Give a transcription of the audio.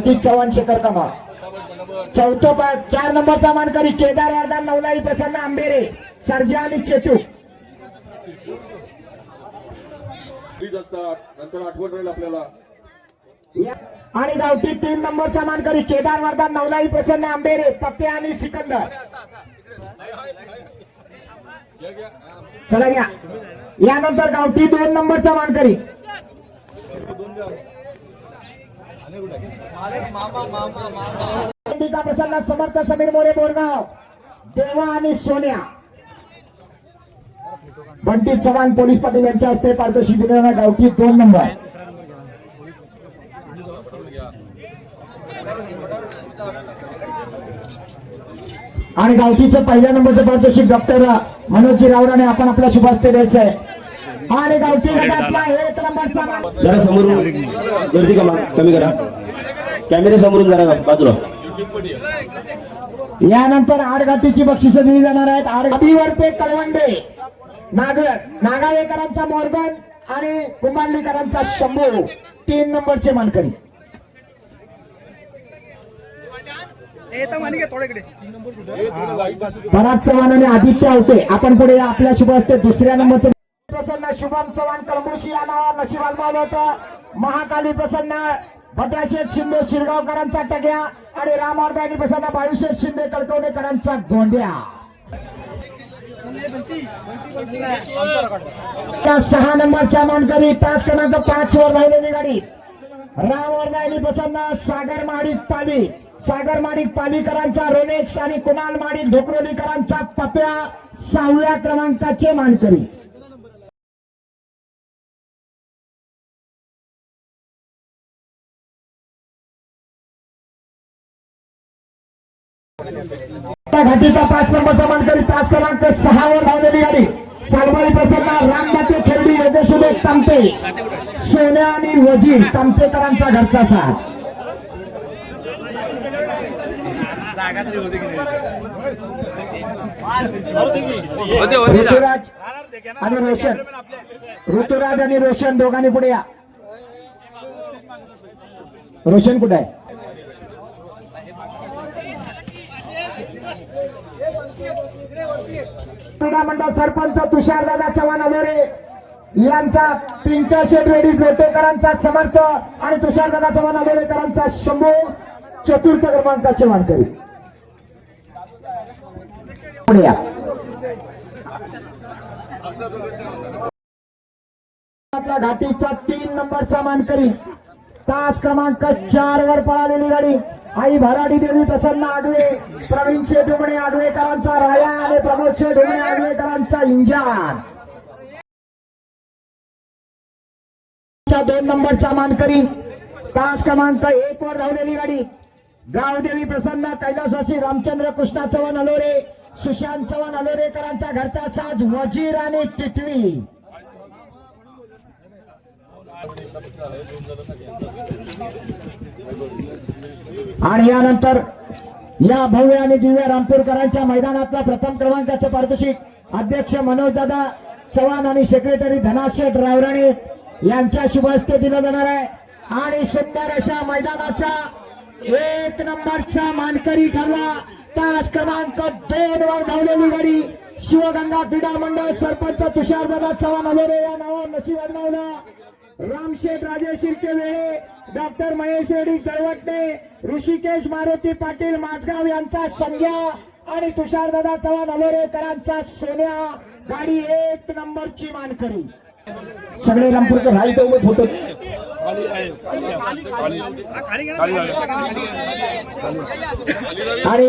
कार्तिक चव्हाण शेखर कमा। चौथो 4 नंबरचा मानकरी केदार वर्धन नवलाई प्रसन्न आंबेरे सर्जा आणि चेतू। नंतर आठवण राहील आपल्याला। आणि गावठी 3 नंबरचा मानकरी केदार वर्धन नवलाई प्रसन्न आंबेरे पप्प्या आणि सिकंदर। चला घ्या। यानंतर गावठी 2 नंबरचा मानकरी प्रसन्न समर्थ समीर मोरे बोरगाव देवा आणि सोन्या। बंटी चव्हाण पोलीस पाटील यांच्या हस्ते पारितोषिक दिलेला गावठी 2 नंबर। आणि गावठीचं पहिल्या नंबरचं पारितोषिक डॉक्टर मनोजी रावराने आपण आपल्या शुभ हस्ते द्यायचं आहे। आणि गावठी गटातला 1 नंबरचा जरा समोरून गर्दी कमी करा, कॅमेरे समोरून जरा बाजूला। यानंतर आडगाठीची बक्षिसं दिली जाणार आहेत। आडगाठीवर पे कळवंडे नागावेकरांचा मॉर्गन आणि कुंभारलीकरांचा शंभू 3 नंबरचे मानकरी। पराग चव्हाण आणि आदित्य आवटे आपण पुढे आपल्या शुभ हस्ते 2ऱ्या नंबरचे प्रसन्न शुभम चव्हाण कळमुशी या नावावर नशीब आजमावलं होतं। महाकाली प्रसन्न भटाशेठ शिंदे शिरगावकरांचा टग्या आणि रामवर्धानी प्रसन्न बाळूशेठ शिंदे कळकवडेकरांचा गोंड्या। 6 नंबरचा मानकरी तास क्रमांक 5 वर राहिलेली गाडी रामवर्धानी प्रसन्न सागर माडिक पालीकरांचा रोनेक्स आणि कुणाल माडिक ढोकरोलीकरांचा पप्या 6व्या क्रमांकाचे मानकरी। घाटीचा 5 नंबरचा मानकरी तास क्रमांक 6 वर धावलेली गाडी सालवाडी प्रसन्न रामदाते खेरडी योगेशुदे तामते सोन्या आणि वजीर तामतेकरांचा घरचा साथ। ऋतुराज आणि रोशन दोघांनी पुढे या। रोशन कुठे आहे? मंडळ सरपंच तुषारदादा चव्हाण आलोरे यांचा पिंका शेट रेडी गोटेकरांचा समर्थ आणि तुषारदादा चव्हाण आलोरेकरांचा शंभू 4 क्रमांकाचे मानकरी। घाटीचा 3 नंबरचा मानकरी तास क्रमांक 4 वर पळालेली गाडी आई भराडी देवी प्रसन्न आडवे प्रवीण शेटुमणे आडवेकरांचा राया आणि प्रमोद शेटुमणे आडवेकरांचा इंजान। 2 नंबरचा मानकरी तास क्रमांक 1 वर धावलेली गाडी गावदेवी प्रसन्न कैलासवासी रामचंद्र कृष्णा चव्हाण अलोरे सुशांत चव्हाण अलोरेकरांचा घरचा साज वजीर आणि टिटवी। आणि यानंतर या भव्य आणि दिव्य रामपूरकरांच्या मैदानातला प्रथम क्रमांकाचे पारितोषिक अध्यक्ष मनोजदादा चव्हाण आणि सेक्रेटरी धनाशेठ रावराणे यांच्या शुभ हस्ते दिलं जाणार आहे। आणि सुंदर अशा मैदानाचा 1 नंबरचा मानकरी ठरला तास क्रमांक 2 वर धावलेली गाडी शिवगंगा क्रीडा मंडळ सरपंच तुषारदादा चव्हाण अलोरे या नावावर नशीब आजमावलं। रामशेठ राजेश शिर्के वेळे डॉक्टर महेश रेड्डी दळवटणे ऋषिकेश मारुती पाटील माझगाव यांचा संज्ञा आणि तुषारदादा चव्हाण अलोरेकरांचा सोन्या गाडी 1 नंबरची मानकरी। सगळे रामपूरकर राईट उभे फोटो आणि